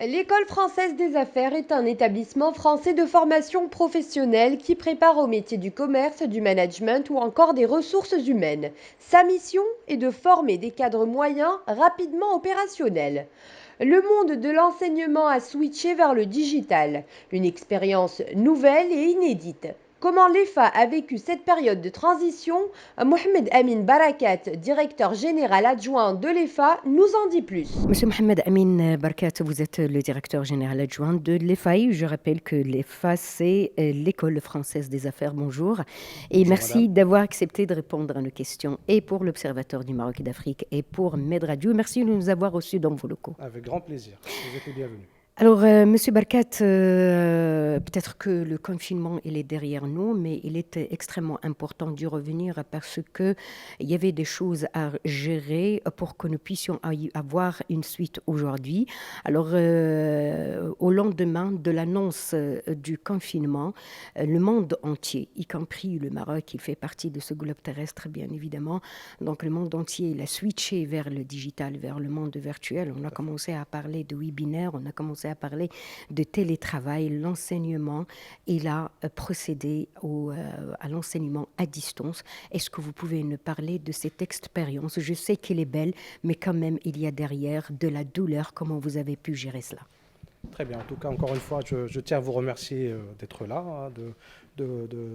L'École française des affaires est un établissement français de formation professionnelle qui prépare au métier du commerce, du management ou encore des ressources humaines. Sa mission est de former des cadres moyens rapidement opérationnels. Le monde de l'enseignement a switché vers le digital, une expérience nouvelle et inédite. Comment l'EFA a vécu cette période de transition? Mohamed Amin Barakat, directeur général adjoint de l'EFA, nous en dit plus. Monsieur Mohamed Amin Barkat, vous êtes le directeur général adjoint de l'EFAI. Je rappelle que l'EFA, c'est l'École française des affaires. Bonjour. Et Bonjour merci madame, d'avoir accepté de répondre à nos questions et pour l'Observateur du Maroc et d'Afrique et pour Med Radio. Merci de nous avoir reçus dans vos locaux. avec grand plaisir. Vous êtes les bienvenus. Alors, Monsieur Barkat, peut-être que le confinement, il est derrière nous, mais il était extrêmement important d'y revenir parce qu'il y avait des choses à gérer pour que nous puissions avoir une suite aujourd'hui. Alors, au lendemain de l'annonce du confinement, le monde entier, y compris le Maroc, il fait partie de ce globe terrestre, bien évidemment. Donc, le monde entier, il a switché vers le digital, vers le monde virtuel. On a commencé à parler de webinaire, on a commencé à parler de télétravail, l'enseignement. Il a procédé à l'enseignement à distance. Est-ce que vous pouvez nous parler de cette expérience? Je sais qu'elle est belle, mais quand même, il y a derrière de la douleur. Comment vous avez pu gérer cela? Très bien. En tout cas, encore une fois, je tiens à vous remercier d'être là, de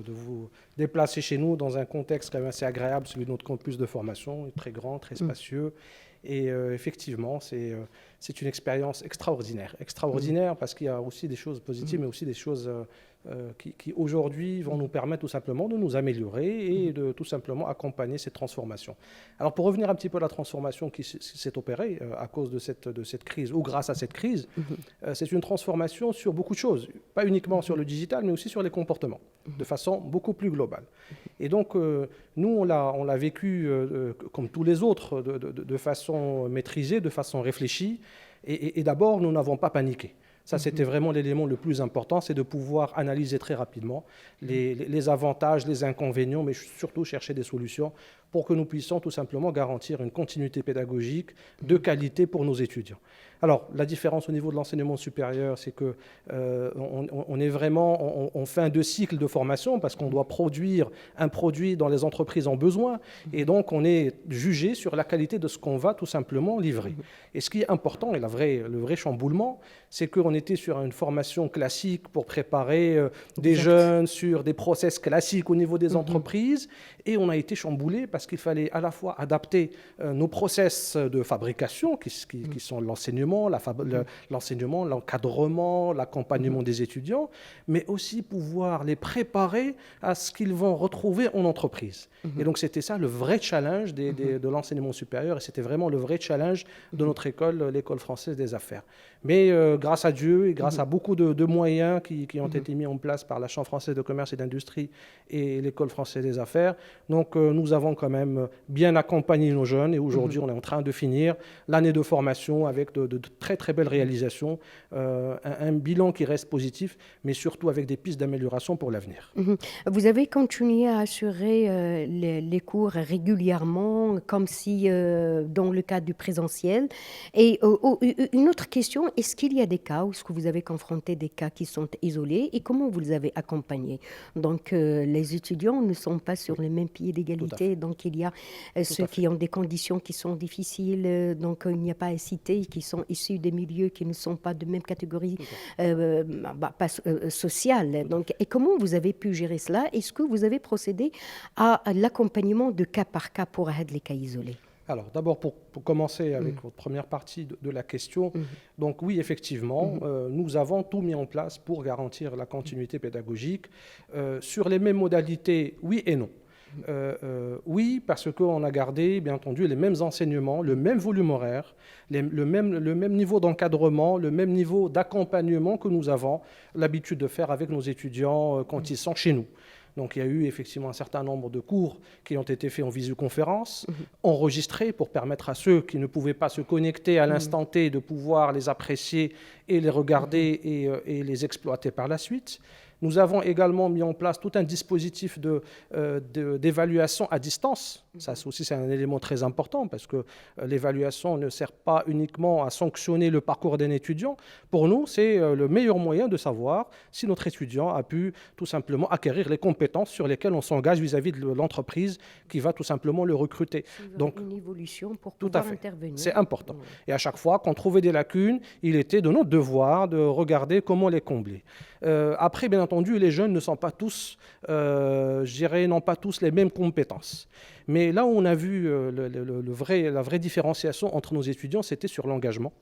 vous déplacer chez nous dans un contexte quand même assez agréable, celui de notre campus de formation, très grand, très spacieux. Et effectivement, c'est une expérience extraordinaire. Extraordinaire parce qu'il y a aussi des choses positives, mais aussi des choses qui aujourd'hui vont nous permettre tout simplement de nous améliorer et de tout simplement accompagner cette transformation. Alors pour revenir un petit peu à la transformation qui s'est opérée à cause de cette crise ou grâce à cette crise, c'est une transformation sur beaucoup de choses, pas uniquement sur le digital, mais aussi sur les comportements, de façon beaucoup plus globale. Et donc, nous, on l'a vécu comme tous les autres, de façon maîtrisée, de façon réfléchie. Et d'abord, nous n'avons pas paniqué. Ça, c'était vraiment l'élément le plus important, c'est de pouvoir analyser très rapidement les avantages, les inconvénients, mais surtout chercher des solutions pour que nous puissions tout simplement garantir une continuité pédagogique de qualité pour nos étudiants. Alors, la différence au niveau de l'enseignement supérieur, c'est que on est vraiment en fin de cycle de formation parce qu'on doit produire un produit dont les entreprises ont besoin et donc on est jugé sur la qualité de ce qu'on va tout simplement livrer. Et ce qui est important et le vrai chamboulement, c'est qu'on était sur une formation classique pour préparer des jeunes sur des process classiques au niveau des entreprises et on a été chamboulé parce qu'il fallait à la fois adapter nos process de fabrication qui sont l'enseignement, l'encadrement, l'accompagnement des étudiants, mais aussi pouvoir les préparer à ce qu'ils vont retrouver en entreprise. Et donc c'était ça le vrai challenge de l'enseignement supérieur et c'était vraiment le vrai challenge de notre école, l'École française des affaires. Mais grâce à Dieu et grâce à beaucoup de moyens qui ont été mis en place par la Chambre française de commerce et d'industrie et l'École française des affaires, donc nous avons quand même bien accompagné nos jeunes et aujourd'hui on est en train de finir l'année de formation avec de très très belles réalisations, un bilan qui reste positif, mais surtout avec des pistes d'amélioration pour l'avenir. Vous avez continué à assurer les cours régulièrement, comme si dans le cadre du présentiel. Et une autre question, est-ce qu'il y a des cas, ou est-ce que vous avez confronté des cas qui sont isolés et comment vous les avez accompagnés? Donc les étudiants ne sont pas sur le même pied d'égalité, donc il y a ceux qui ont des conditions qui sont difficiles, donc il n'y a pas à citer, qui sont issus des milieux qui ne sont pas de même catégorie sociale. Donc, et comment vous avez pu gérer cela? Est-ce que vous avez procédé à l'accompagnement de cas par cas pour les cas isolés? Alors, d'abord, pour commencer avec votre première partie de la question, donc oui, effectivement, nous avons tout mis en place pour garantir la continuité pédagogique. Sur les mêmes modalités, oui et non. Oui, parce qu'on a gardé, bien entendu, les mêmes enseignements, le même volume horaire, le même niveau d'encadrement, le même niveau d'accompagnement que nous avons l'habitude de faire avec nos étudiants quand ils sont chez nous. Donc il y a eu effectivement un certain nombre de cours qui ont été faits en visioconférence, enregistrés pour permettre à ceux qui ne pouvaient pas se connecter à l'instant T de pouvoir les apprécier et les regarder et les exploiter par la suite. Nous avons également mis en place tout un dispositif d'évaluation à distance. Ça aussi, c'est un élément très important parce que l'évaluation ne sert pas uniquement à sanctionner le parcours d'un étudiant. Pour nous, c'est le meilleur moyen de savoir si notre étudiant a pu tout simplement acquérir les compétences sur lesquelles on s'engage vis-à-vis de l'entreprise qui va tout simplement le recruter. Donc, une évolution pour tout pouvoir à fait. Intervenir. C'est important. Et à chaque fois qu'on trouvait des lacunes, il était de notre devoir de regarder comment les combler. Après, bien entendu, les jeunes ne sont pas tous, je dirais, n'ont pas tous les mêmes compétences. Mais là où on a vu la vraie différenciation entre nos étudiants, c'était sur l'engagement.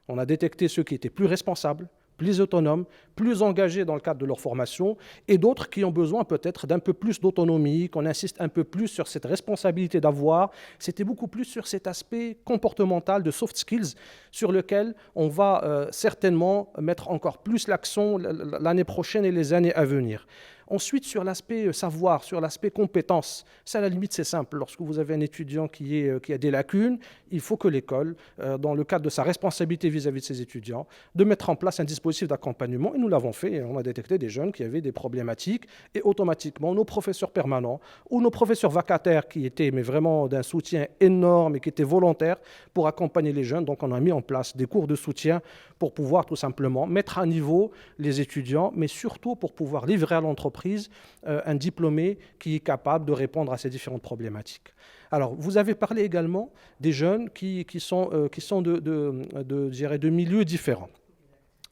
On a détecté ceux qui étaient plus responsables, plus autonomes, plus engagés dans le cadre de leur formation, et d'autres qui ont besoin peut-être d'un peu plus d'autonomie, qu'on insiste un peu plus sur cette responsabilité d'avoir. C'était beaucoup plus sur cet aspect comportemental de soft skills sur lequel on va certainement mettre encore plus l'accent l'année prochaine et les années à venir. Ensuite, sur l'aspect savoir, sur l'aspect compétence, ça à la limite c'est simple. Lorsque vous avez un étudiant qui a des lacunes, il faut que l'école, dans le cadre de sa responsabilité vis-à-vis de ses étudiants, de mettre en place un dispositif d'accompagnement. Et nous l'avons fait, et on a détecté des jeunes qui avaient des problématiques, et automatiquement nos professeurs permanents ou nos professeurs vacataires qui étaient mais vraiment d'un soutien énorme et qui étaient volontaires pour accompagner les jeunes. Donc on a mis en place des cours de soutien pour pouvoir tout simplement mettre à niveau les étudiants, mais surtout pour pouvoir livrer à l'entreprise un diplômé qui est capable de répondre à ces différentes problématiques. Alors, vous avez parlé également des jeunes qui sont de milieux différents.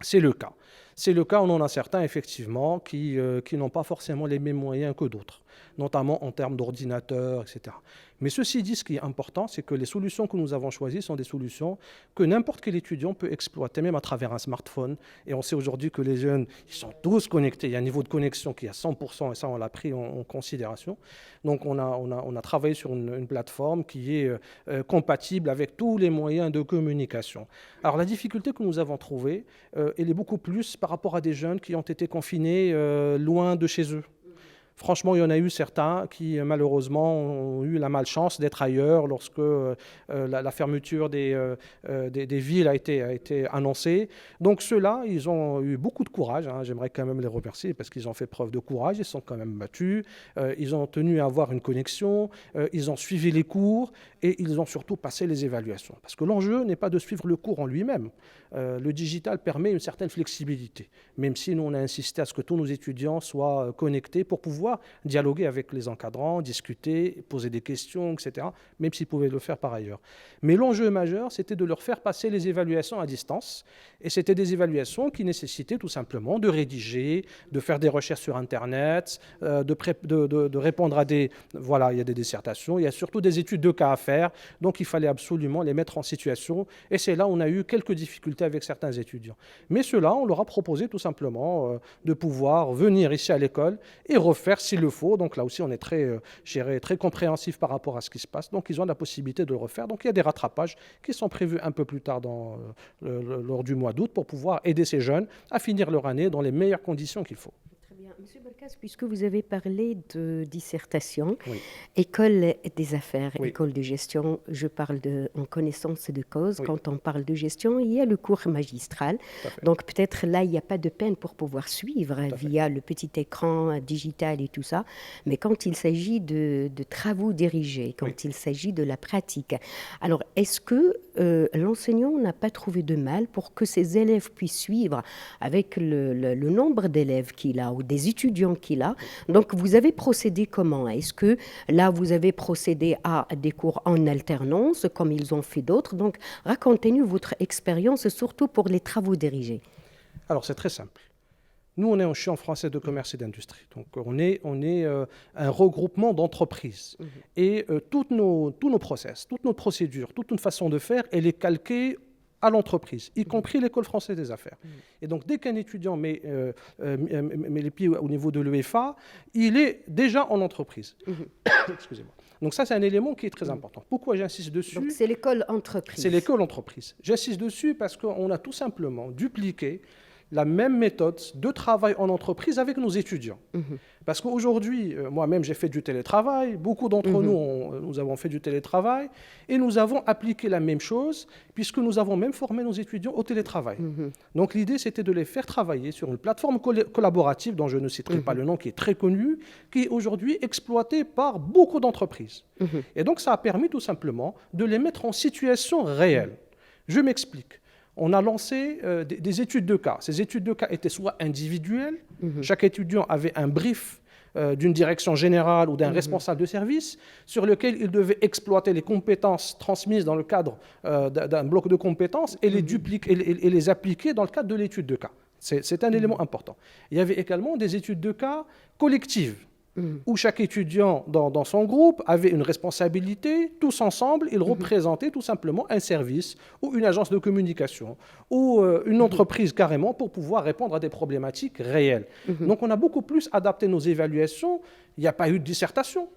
C'est le cas. C'est le cas, on en a certains effectivement qui n'ont pas forcément les mêmes moyens que d'autres, notamment en termes d'ordinateurs, etc. Mais ceci dit, ce qui est important, c'est que les solutions que nous avons choisies sont des solutions que n'importe quel étudiant peut exploiter, même à travers un smartphone. Et on sait aujourd'hui que les jeunes, ils sont tous connectés. Il y a un niveau de connexion qui est à 100%, et ça, on l'a pris en considération. Donc, on a travaillé sur une plateforme qui est compatible avec tous les moyens de communication. Alors, la difficulté que nous avons trouvée, elle est beaucoup plus par rapport à des jeunes qui ont été confinés loin de chez eux. Franchement, il y en a eu certains qui, malheureusement, ont eu la malchance d'être ailleurs lorsque la fermeture des villes a été annoncée. Donc ceux-là, ils ont eu beaucoup de courage. J'aimerais quand même les remercier parce qu'ils ont fait preuve de courage. Ils sont quand même battus. Ils ont tenu à avoir une connexion. Ils ont suivi les cours et ils ont surtout passé les évaluations. Parce que l'enjeu n'est pas de suivre le cours en lui-même. Le digital permet une certaine flexibilité, même si nous, on a insisté à ce que tous nos étudiants soient connectés pour pouvoir dialoguer avec les encadrants, discuter, poser des questions, etc., même s'ils pouvaient le faire par ailleurs. Mais l'enjeu majeur, c'était de leur faire passer les évaluations à distance, et c'était des évaluations qui nécessitaient tout simplement de rédiger, de faire des recherches sur Internet, de répondre à des... Voilà, il y a des dissertations, il y a surtout des études de cas à faire, donc il fallait absolument les mettre en situation, et c'est là où on a eu quelques difficultés avec certains étudiants. Mais ceux-là, on leur a proposé tout simplement de pouvoir venir ici à l'école et refaire s'il le faut. Donc là aussi, on est très compréhensif par rapport à ce qui se passe. Donc ils ont la possibilité de le refaire. Donc il y a des rattrapages qui sont prévus un peu plus tard lors du mois d'août pour pouvoir aider ces jeunes à finir leur année dans les meilleures conditions qu'il faut. Monsieur Barkas, puisque vous avez parlé de dissertation, Oui. école des affaires, Oui. école de gestion, je parle en connaissance de cause. Oui. Quand on parle de gestion, il y a le cours magistral. Donc peut-être là, il n'y a pas de peine pour pouvoir suivre via le petit écran digital et tout ça. Mais quand il s'agit de travaux dirigés, quand il s'agit de la pratique, alors est-ce que l'enseignant n'a pas trouvé de mal pour que ses élèves puissent suivre avec le nombre d'élèves qu'il a ou des étudiants qu'il a? Donc, vous avez procédé comment? Est-ce que là, vous avez procédé à des cours en alternance, comme ils ont fait d'autres? Donc, racontez-nous votre expérience, surtout pour les travaux dirigés. Alors, c'est très simple. Nous, on est en champ français de commerce et d'industrie. Donc, on est un regroupement d'entreprises. Et tous nos process, toute notre procédure, toute notre façon de faire, elle est calquée à l'entreprise, y compris l'école française des affaires. Et donc, dès qu'un étudiant met les pieds au niveau de l'UEFA, il est déjà en entreprise. Excusez-moi. Donc ça, c'est un élément qui est très important. Pourquoi j'insiste dessus? Donc, c'est l'école entreprise. C'est l'école entreprise. J'insiste dessus parce qu'on a tout simplement dupliqué la même méthode de travail en entreprise avec nos étudiants. Parce qu'aujourd'hui, moi-même, j'ai fait du télétravail. Beaucoup d'entre nous avons fait du télétravail. Et nous avons appliqué la même chose, puisque nous avons même formé nos étudiants au télétravail. Donc l'idée, c'était de les faire travailler sur une plateforme collaborative, dont je ne citerai pas le nom, qui est très connue, qui est aujourd'hui exploitée par beaucoup d'entreprises. Et donc, ça a permis tout simplement de les mettre en situation réelle. Je m'explique. On a lancé des études de cas. Ces études de cas étaient soit individuelles, chaque étudiant avait un brief d'une direction générale ou d'un responsable de service sur lequel il devait exploiter les compétences transmises dans le cadre d'un bloc de compétences et les dupliquer et les appliquer dans le cadre de l'étude de cas. C'est un élément important. Il y avait également des études de cas collectives, où chaque étudiant dans son groupe avait une responsabilité, tous ensemble, ils représentaient tout simplement un service ou une agence de communication ou une entreprise carrément pour pouvoir répondre à des problématiques réelles. Donc on a beaucoup plus adapté nos évaluations, il n'y a pas eu de dissertation.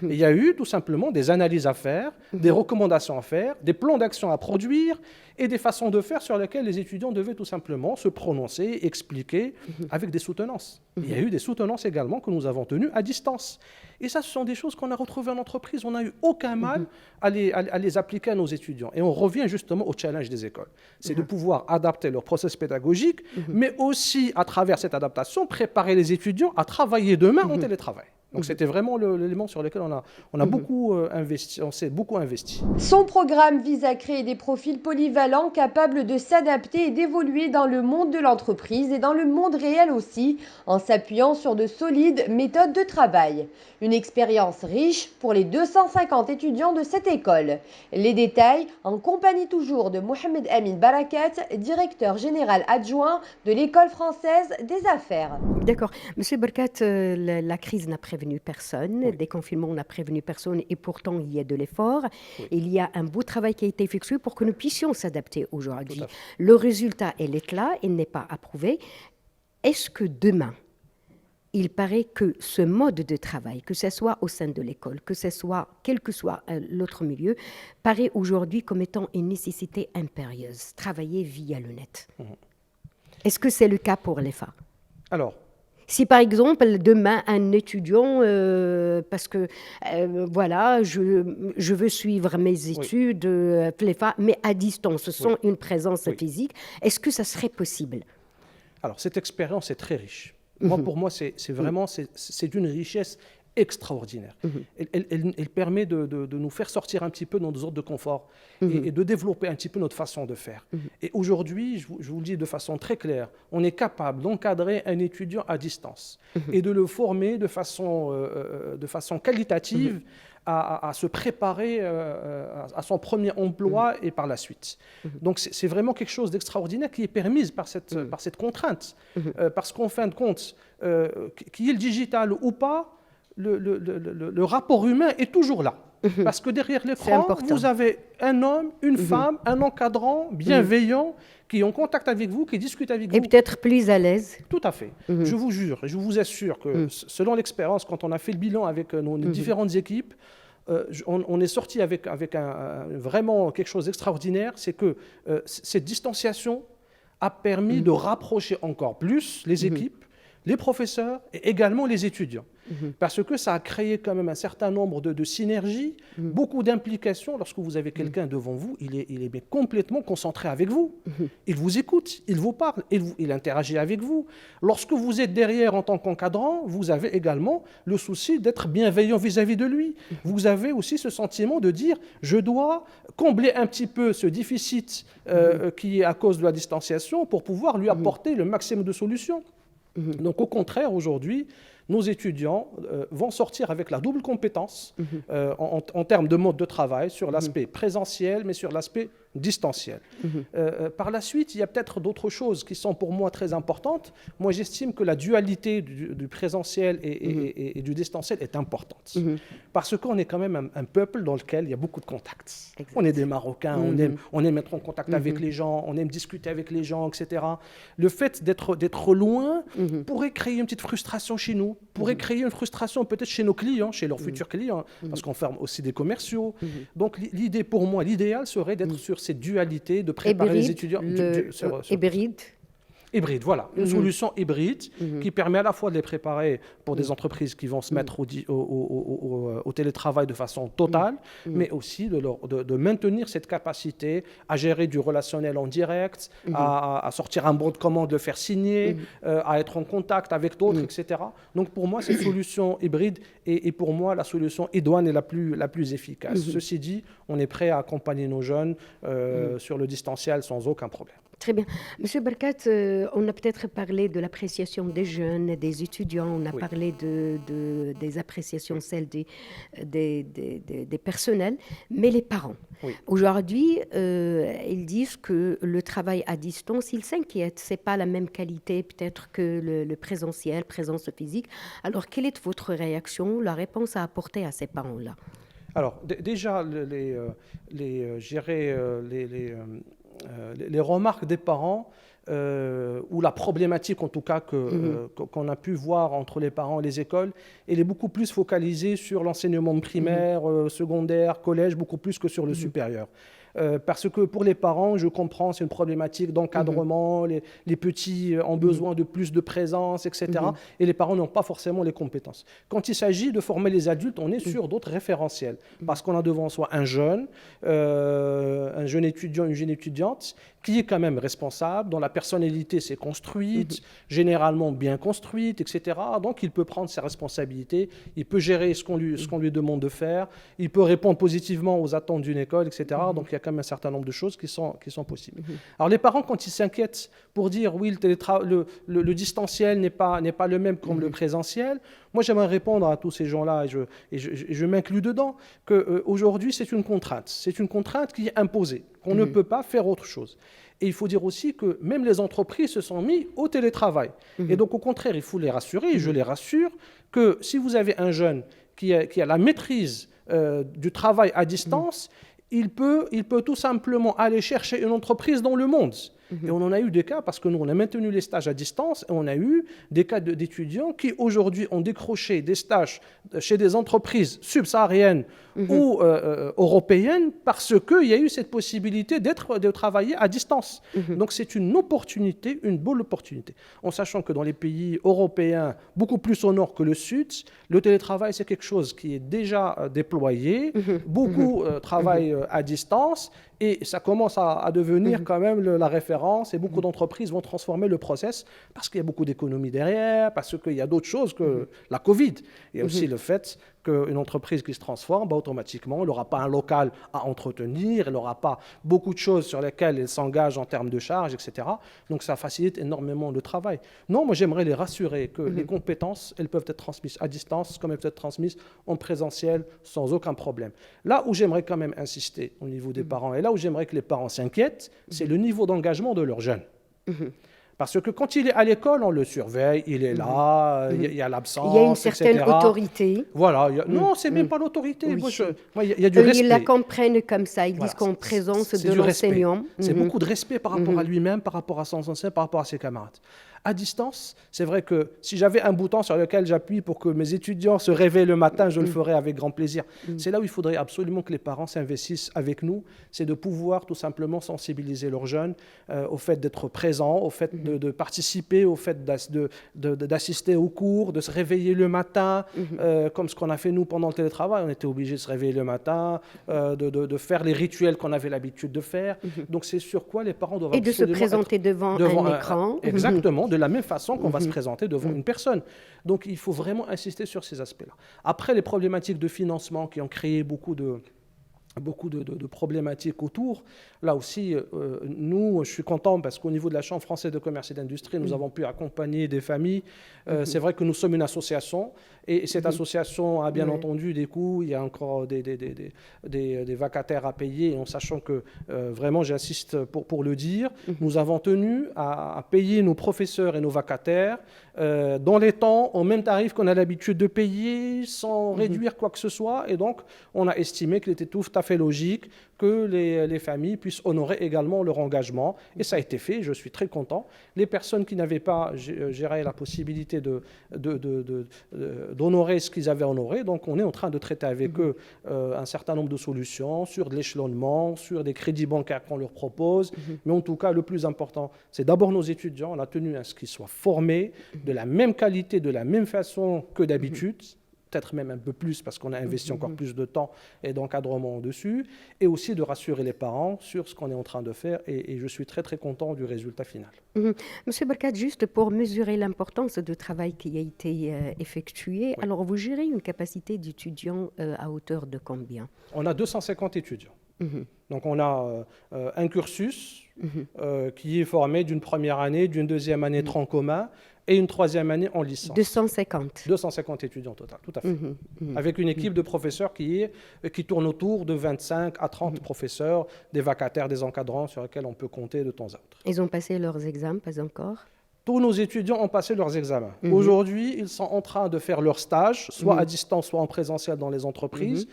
Il y a eu tout simplement des analyses à faire, des recommandations à faire, des plans d'action à produire et des façons de faire sur lesquelles les étudiants devaient tout simplement se prononcer, expliquer avec des soutenances. Il y a eu des soutenances également que nous avons tenues à distance. Et ça, ce sont des choses qu'on a retrouvées en entreprise. On n'a eu aucun mal à les appliquer à nos étudiants. Et on revient justement au challenge des écoles. C'est de pouvoir adapter leur processus pédagogique, mais aussi, à travers cette adaptation, préparer les étudiants à travailler demain en télétravail. Donc c'était vraiment l'élément sur lequel on a beaucoup investi, on s'est beaucoup investi. Son programme vise à créer des profils polyvalents capables de s'adapter et d'évoluer dans le monde de l'entreprise et dans le monde réel aussi, en s'appuyant sur de solides méthodes de travail. Une expérience riche pour les 250 étudiants de cette école. Les détails en compagnie toujours de Mohamed Amin Barakat, directeur général adjoint de l'École française des affaires. D'accord. Monsieur Barakat, la crise n'a prévenu personne, le déconfinement n'a prévenu personne et pourtant il y a de l'effort. Il y a un beau travail qui a été effectué pour que nous puissions s'adapter aujourd'hui. Le résultat, il est là, il n'est pas approuvé. Est-ce que demain, il paraît que ce mode de travail, que ce soit au sein de l'école, que ce soit quel que soit l'autre milieu, paraît aujourd'hui comme étant une nécessité impérieuse, travailler via le net. Est-ce que c'est le cas pour l'EFA? Alors, si par exemple demain un étudiant, parce que voilà, je veux suivre mes études, l'EFA, mais à distance, sans une présence physique, est-ce que ça serait possible? Alors cette expérience est très riche. Pour moi, c'est vraiment d'une richesse extraordinaire. Elle permet de nous faire sortir un petit peu de nos zones de confort et de développer un petit peu notre façon de faire. Et aujourd'hui, je vous le dis de façon très claire, on est capable d'encadrer un étudiant à distance et de le former de façon qualitative à se préparer à son premier emploi et par la suite. Donc c'est vraiment quelque chose d'extraordinaire qui est permise par cette contrainte. Parce qu'en fin de compte, qu'il y ait le digital ou pas, le rapport humain est toujours là. Parce que derrière l'écran, vous avez un homme, une femme, un encadrant bienveillant qui est en contact avec vous, qui discute avec vous. Et peut-être plus à l'aise. Tout à fait. Je vous jure, et je vous assure que selon l'expérience, quand on a fait le bilan avec nos différentes équipes, on est sorti avec vraiment quelque chose d'extraordinaire, c'est que cette distanciation a permis de rapprocher encore plus les équipes, les professeurs et également les étudiants. Parce que ça a créé quand même un certain nombre de synergies, beaucoup d'implications. Lorsque vous avez quelqu'un devant vous, il est complètement concentré avec vous. Il vous écoute, il vous parle, il interagit avec vous. Lorsque vous êtes derrière en tant qu'encadrant, vous avez également le souci d'être bienveillant vis-à-vis de lui. Vous avez aussi ce sentiment de dire « je dois combler un petit peu ce déficit qui est à cause de la distanciation pour pouvoir lui apporter le maximum de solutions ». Donc au contraire, aujourd'hui, nos étudiants vont sortir avec la double compétence en termes de mode de travail sur l'aspect présentiel, mais sur l'aspect distanciel. Par la suite, il y a peut-être d'autres choses qui sont pour moi très importantes. Moi, j'estime que la dualité du présentiel et du distanciel est importante. Parce qu'on est quand même un peuple dans lequel il y a beaucoup de contacts. On est des Marocains, on aime être en contact avec les gens, on aime discuter avec les gens, etc. Le fait d'être loin pourrait créer une petite frustration chez nous, pourrait créer une frustration peut-être chez nos clients, chez leurs futurs clients, parce qu'on ferme aussi des commerciaux. Donc l'idée pour moi, l'idéal serait d'être sur cette dualité, de préparer les étudiants. Hybride. Hybride, voilà. Une solution hybride qui permet à la fois de les préparer pour des entreprises qui vont se mettre au télétravail de façon totale, mais aussi de maintenir cette capacité à gérer du relationnel en direct, à sortir un bon de commande, le faire signer, à être en contact avec d'autres, etc. Donc pour moi, cette solution hybride est pour moi la solution idoine et la plus efficace. Ceci dit, on est prêt à accompagner nos jeunes sur le distanciel sans aucun problème. Très bien. Monsieur Barkat, on a peut-être parlé de l'appréciation des jeunes, des étudiants, on a parlé des appréciations, celles des personnels, mais les parents. Oui. Aujourd'hui, ils disent que le travail à distance, ils s'inquiètent. Ce n'est pas la même qualité peut-être que le présentiel, présence physique. Alors, quelle est votre réaction, la réponse à apporter à ces parents-là? Alors, déjà, les remarques des parents ou la problématique en tout cas qu'on a pu voir entre les parents et les écoles, elle est beaucoup plus focalisée sur l'enseignement primaire, secondaire, collège, beaucoup plus que sur le supérieur. Parce que pour les parents, je comprends, c'est une problématique d'encadrement, les petits ont besoin de plus de présence, etc. Et les parents n'ont pas forcément les compétences. Quand il s'agit de former les adultes, on est sur d'autres référentiels, parce qu'on a devant soi un jeune étudiant, une jeune étudiante, qui est quand même responsable, dont la personnalité s'est construite, généralement bien construite, etc. Donc il peut prendre ses responsabilités, il peut gérer ce qu'on lui demande de faire, il peut répondre positivement aux attentes d'une école, etc. Donc il y a quand même un certain nombre de choses qui sont possibles. Alors les parents, quand ils s'inquiètent pour dire oui, le distanciel n'est pas le même comme le présentiel, moi j'aimerais répondre à tous ces gens-là, et je m'inclus dedans, qu'aujourd'hui c'est une contrainte qui est imposée, qu'on ne peut pas faire autre chose. Et il faut dire aussi que même les entreprises se sont mis au télétravail. Et donc au contraire, il faut les rassurer, et je les rassure, que si vous avez un jeune qui a la maîtrise du travail à distance, il peut tout simplement aller chercher une entreprise dans le monde. Et on en a eu des cas, parce que nous, on a maintenu les stages à distance, et on a eu des cas d'étudiants qui, aujourd'hui, ont décroché des stages chez des entreprises subsahariennes ou européennes, parce qu'il y a eu cette possibilité de travailler à distance. Donc, c'est une opportunité, une bonne opportunité. En sachant que dans les pays européens, beaucoup plus au nord que le sud, le télétravail, c'est quelque chose qui est déjà déployé. Beaucoup travaillent à distance. Et ça commence à devenir quand même la référence, et beaucoup d'entreprises vont transformer le process parce qu'il y a beaucoup d'économies derrière, parce qu'il y a d'autres choses que la Covid. Il y a aussi le fait qu'une entreprise qui se transforme, automatiquement, elle n'aura pas un local à entretenir, elle n'aura pas beaucoup de choses sur lesquelles elle s'engage en termes de charges, etc. Donc ça facilite énormément le travail. Non, moi j'aimerais les rassurer que les compétences, elles peuvent être transmises à distance comme elles peuvent être transmises en présentiel sans aucun problème. Là où j'aimerais quand même insister au niveau des parents, et là où j'aimerais que les parents s'inquiètent, c'est le niveau d'engagement de leurs jeunes. Parce que quand il est à l'école, on le surveille, il est là, il y a l'absence, il y a une certaine etc. autorité. Voilà. Non, c'est même pas l'autorité. Oui. Il y a du respect. Ils la comprennent comme ça. Ils disent qu'en présence de l'enseignant. C'est beaucoup de respect par rapport à lui-même, par rapport à son enseignant, par rapport à ses camarades. À distance, c'est vrai que si j'avais un bouton sur lequel j'appuie pour que mes étudiants se réveillent le matin, je le ferais avec grand plaisir. C'est là où il faudrait absolument que les parents s'investissent avec nous, c'est de pouvoir tout simplement sensibiliser leurs jeunes au fait d'être présents, au fait de participer, au fait d'assister aux cours, de se réveiller le matin, comme ce qu'on a fait nous pendant le télétravail. On était obligés de se réveiller le matin, de faire les rituels qu'on avait l'habitude de faire. Donc c'est sur quoi les parents doivent absolument... Et de se présenter devant un écran. Exactement, de la même façon qu'on va se présenter devant une personne. Donc il faut vraiment insister sur ces aspects-là. Après, les problématiques de financement qui ont créé beaucoup de problématiques autour. Là aussi, nous, je suis content parce qu'au niveau de la Chambre française de commerce et d'industrie, nous avons pu accompagner des familles. C'est vrai que nous sommes une association et cette association a bien entendu des coûts. Il y a encore des vacataires à payer, en sachant que vraiment, j'insiste pour le dire, nous avons tenu à payer nos professeurs et nos vacataires dans les temps, au même tarif qu'on a l'habitude de payer, sans réduire quoi que ce soit. Et donc, on a estimé qu'il était tout à à fait logique que les familles puissent honorer également leur engagement. Et ça a été fait, je suis très content. Les personnes qui n'avaient pas géré la possibilité d'honorer ce qu'ils avaient honoré, donc on est en train de traiter avec eux un certain nombre de solutions sur de l'échelonnement, sur des crédits bancaires qu'on leur propose. Mais en tout cas, le plus important, c'est d'abord nos étudiants. On a tenu à ce qu'ils soient formés de la même qualité, de la même façon que d'habitude. Peut-être même un peu plus parce qu'on a investi encore plus de temps et d'encadrement dessus, et aussi de rassurer les parents sur ce qu'on est en train de faire, et je suis très très content du résultat final. Monsieur Barkat, juste pour mesurer l'importance du travail qui a été effectué, Oui. alors vous gérez une capacité d'étudiants à hauteur de combien? On a 250 étudiants. Donc on a un cursus qui est formé d'une première année, d'une deuxième année tronc commun, et une troisième année en licence. 250. 250 étudiants total, tout à fait. Avec une équipe de professeurs qui tourne autour de 25 à 30 professeurs, des vacataires, des encadrants sur lesquels on peut compter de temps à autre. Ils ont passé leurs examens, pas encore? Tous nos étudiants ont passé leurs examens. Aujourd'hui, ils sont en train de faire leur stage, soit à distance, soit en présentiel dans les entreprises.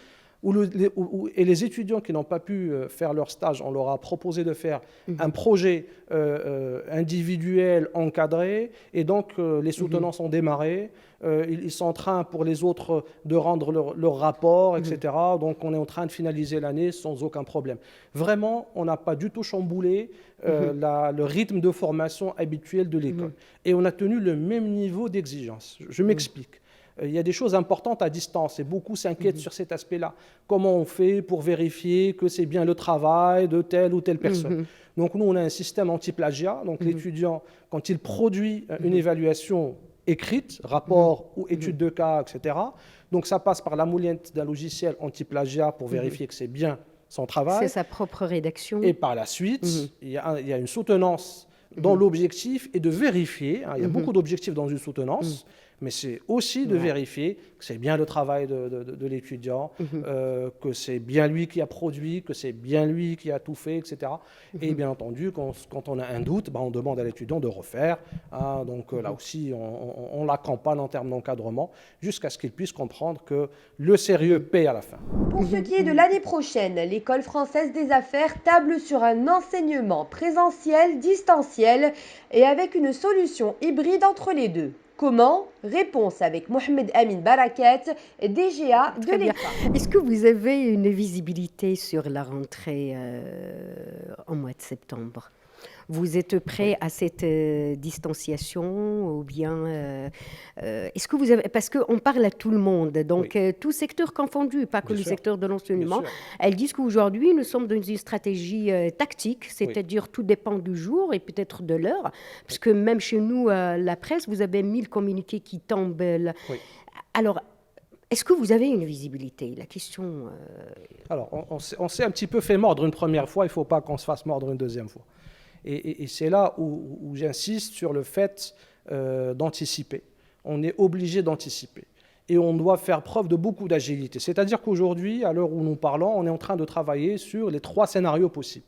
Et les étudiants qui n'ont pas pu faire leur stage, on leur a proposé de faire un projet individuel encadré, et donc les soutenances ont démarré. Ils sont en train, pour les autres, de rendre leur rapport, etc. Donc on est en train de finaliser l'année sans aucun problème. Vraiment, on n'a pas du tout chamboulé le rythme de formation habituel de l'école. Et on a tenu le même niveau d'exigence. Je m'explique. Il y a des choses importantes à distance et beaucoup s'inquiètent sur cet aspect-là. Comment on fait pour vérifier que c'est bien le travail de telle ou telle personne? Donc nous, on a un système anti-plagiat. Donc l'étudiant, quand il produit une évaluation écrite, rapport ou étude de cas, etc., donc ça passe par la moulette d'un logiciel anti-plagiat pour vérifier que c'est bien son travail. C'est sa propre rédaction. Et par la suite, il y a une soutenance dont l'objectif est de vérifier, il y a beaucoup d'objectifs dans une soutenance, mais c'est aussi de vérifier que c'est bien le travail de l'étudiant, que c'est bien lui qui a produit, que c'est bien lui qui a tout fait, etc. Et bien entendu, quand on a un doute, on demande à l'étudiant de refaire. Donc là aussi, on l'accompagne en termes d'encadrement jusqu'à ce qu'il puisse comprendre que le sérieux paie à la fin. Pour ce qui est de l'année prochaine, l'École française des affaires table sur un enseignement présentiel, distanciel et avec une solution hybride entre les deux. Comment? Réponse avec Mohamed Amin Barakat, DGA de l'EFA. Est-ce que vous avez une visibilité sur la rentrée en mois de septembre? Vous êtes prêt à cette distanciation ou bien est-ce que vous avez, parce qu'on parle à tout le monde, donc tout secteur confondu, pas que le secteur de l'enseignement, elles disent qu'aujourd'hui nous sommes dans une stratégie tactique, c'est-à-dire tout dépend du jour et peut-être de l'heure, parce que même chez nous, la presse, vous avez 1000 communiqués qui tombent. Alors, est-ce que vous avez une visibilité? La question... Alors, on s'est un petit peu fait mordre une première fois, il ne faut pas qu'on se fasse mordre une deuxième fois. Et c'est là où j'insiste sur le fait d'anticiper. On est obligé d'anticiper. Et on doit faire preuve de beaucoup d'agilité. C'est-à-dire qu'aujourd'hui, à l'heure où nous parlons, on est en train de travailler sur les 3 scénarios possibles.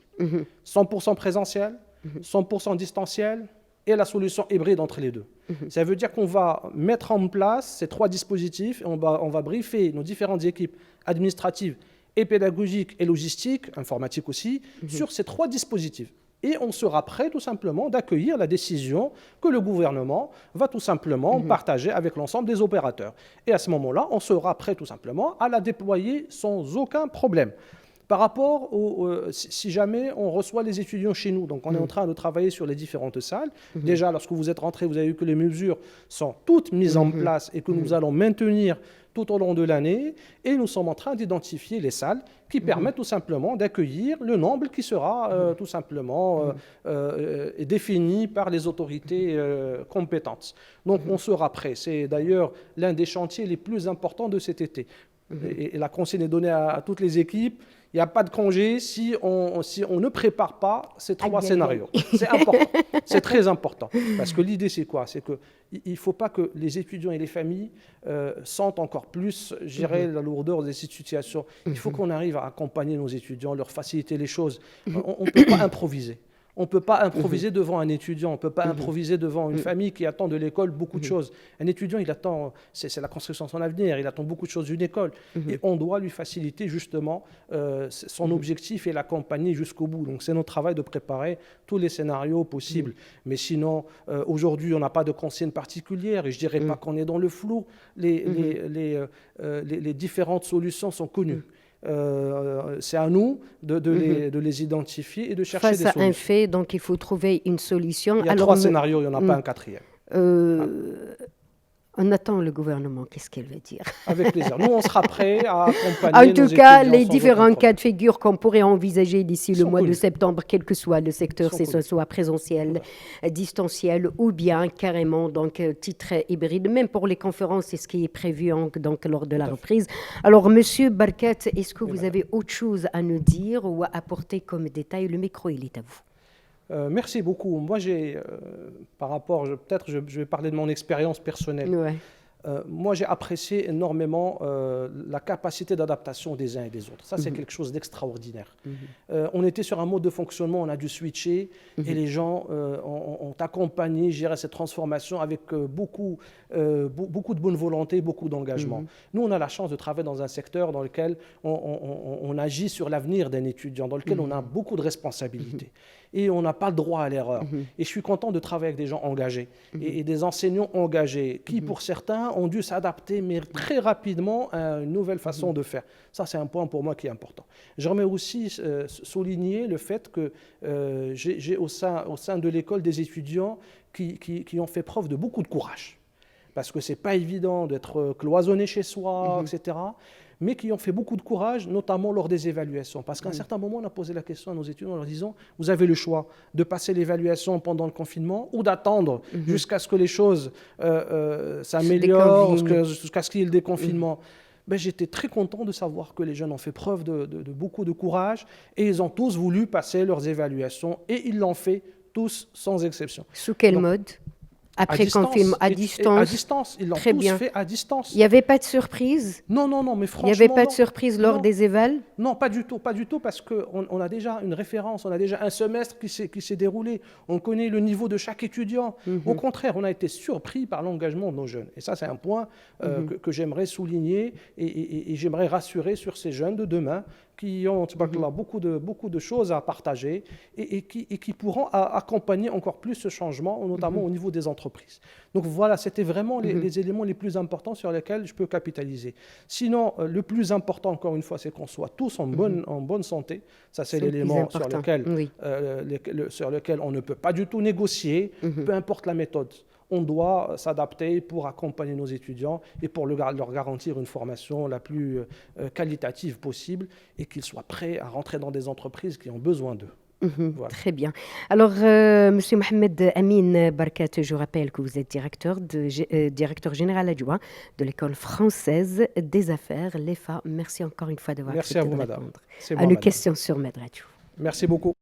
100% présentiel, 100% distanciel et la solution hybride entre les deux. Ça veut dire qu'on va mettre en place ces 3 dispositifs et on va briefer nos différentes équipes administratives et pédagogiques et logistiques, informatiques aussi, sur ces 3 dispositifs. Et on sera prêt tout simplement d'accueillir la décision que le gouvernement va tout simplement partager avec l'ensemble des opérateurs. Et à ce moment-là, on sera prêt tout simplement à la déployer sans aucun problème. Par rapport si jamais on reçoit les étudiants chez nous, donc on est en train de travailler sur les différentes salles. Déjà, lorsque vous êtes rentrés, vous avez vu que les mesures sont toutes mises en place et que nous allons maintenir tout au long de l'année, et nous sommes en train d'identifier les salles qui permettent tout simplement d'accueillir le nombre qui sera tout simplement défini par les autorités compétentes. Donc on sera prêt. C'est d'ailleurs l'un des chantiers les plus importants de cet été. Et la consigne est donnée à toutes les équipes. Il n'y a pas de congé si on ne prépare pas ces 3 scénarios. C'est important, c'est très important. Parce que l'idée, c'est quoi? C'est qu'il ne faut pas que les étudiants et les familles sentent encore plus gérer la lourdeur de cette situation. Il faut qu'on arrive à accompagner nos étudiants, leur faciliter les choses. On ne peut pas improviser. On ne peut pas improviser devant un étudiant, on ne peut pas improviser devant une famille qui attend de l'école beaucoup de choses. Un étudiant, il attend, c'est la construction de son avenir, il attend beaucoup de choses d'une école. Et on doit lui faciliter justement son objectif et l'accompagner jusqu'au bout. Donc c'est notre travail de préparer tous les scénarios possibles. Mais sinon, aujourd'hui, on n'a pas de consigne particulière et je ne dirais pas qu'on est dans le flou. Les différentes solutions sont connues. C'est à nous de les identifier et de chercher des solutions. Face à un fait, donc il faut trouver une solution. Il y a 3 scénarios, il n'y en a pas un quatrième. On attend le gouvernement, qu'est-ce qu'elle veut dire? Avec plaisir. Nous, on sera prêts à accompagner En tout cas, les différents aucun cas de figure qu'on pourrait envisager d'ici le mois connus. de septembre, quel que soit le secteur, que ce soit présentiel, distanciel ou bien carrément donc titre hybride. Même pour les conférences, c'est ce qui est prévu donc, lors de la reprise. Alors, Monsieur Barkat, est-ce que vous avez autre chose à nous dire ou à apporter comme détail? Le micro, il est à vous. Merci beaucoup. Moi, par rapport, peut-être je vais parler de mon expérience personnelle. Ouais. Moi, j'ai apprécié énormément la capacité d'adaptation des uns et des autres. Ça, c'est quelque chose d'extraordinaire. On était sur un mode de fonctionnement, on a dû switcher et les gens ont accompagné, géré cette transformation avec beaucoup de bonne volonté, beaucoup d'engagement. Nous, on a la chance de travailler dans un secteur dans lequel on agit sur l'avenir d'un étudiant, dans lequel on a beaucoup de responsabilités. Et on n'a pas le droit à l'erreur. Et je suis content de travailler avec des gens engagés et des enseignants engagés qui, pour certains, ont dû s'adapter, mais très rapidement, à une nouvelle façon de faire. Ça, c'est un point pour moi qui est important. J'aimerais aussi souligner le fait que j'ai au sein de l'école des étudiants qui ont fait preuve de beaucoup de courage. Parce que ce n'est pas évident d'être cloisonné chez soi, etc., mais qui ont fait beaucoup de courage, notamment lors des évaluations. Parce qu'à un certain moment, on a posé la question à nos étudiants en leur disant, vous avez le choix de passer l'évaluation pendant le confinement ou d'attendre jusqu'à ce que les choses s'améliorent, jusqu'à ce qu'il y ait le déconfinement. Ben, j'étais très content de savoir que les jeunes ont fait preuve de beaucoup de courage et ils ont tous voulu passer leurs évaluations et ils l'ont fait tous sans exception. Sous quel mode? Après confinement, à distance. À distance, ils l'ont tous fait à distance. Il n'y avait pas de surprise? Non, mais franchement. Il n'y avait pas de surprise lors des évals? Non, pas du tout, parce qu'on a déjà une référence, on a déjà un semestre qui s'est déroulé, on connaît le niveau de chaque étudiant. Au contraire, on a été surpris par l'engagement de nos jeunes. Et ça, c'est un point que j'aimerais souligner et j'aimerais rassurer sur ces jeunes de demain qui ont beaucoup de choses à partager et qui pourront accompagner encore plus ce changement, notamment au niveau des entreprises. Donc voilà, c'était vraiment les éléments les plus importants sur lesquels je peux capitaliser. Sinon, le plus important, encore une fois, c'est qu'on soit tous en bonne santé. Ça, c'est l'élément sur lequel on ne peut pas du tout négocier, peu importe la méthode. On doit s'adapter pour accompagner nos étudiants et pour leur garantir une formation la plus qualitative possible et qu'ils soient prêts à rentrer dans des entreprises qui ont besoin d'eux. Voilà. Très bien. Alors, Monsieur Mohamed Amin Barkat, je rappelle que vous êtes directeur général adjoint de l'École française des affaires, l'EFA. Merci encore une fois d'avoir accepté de répondre à nos questions sur Med Radio. Merci beaucoup.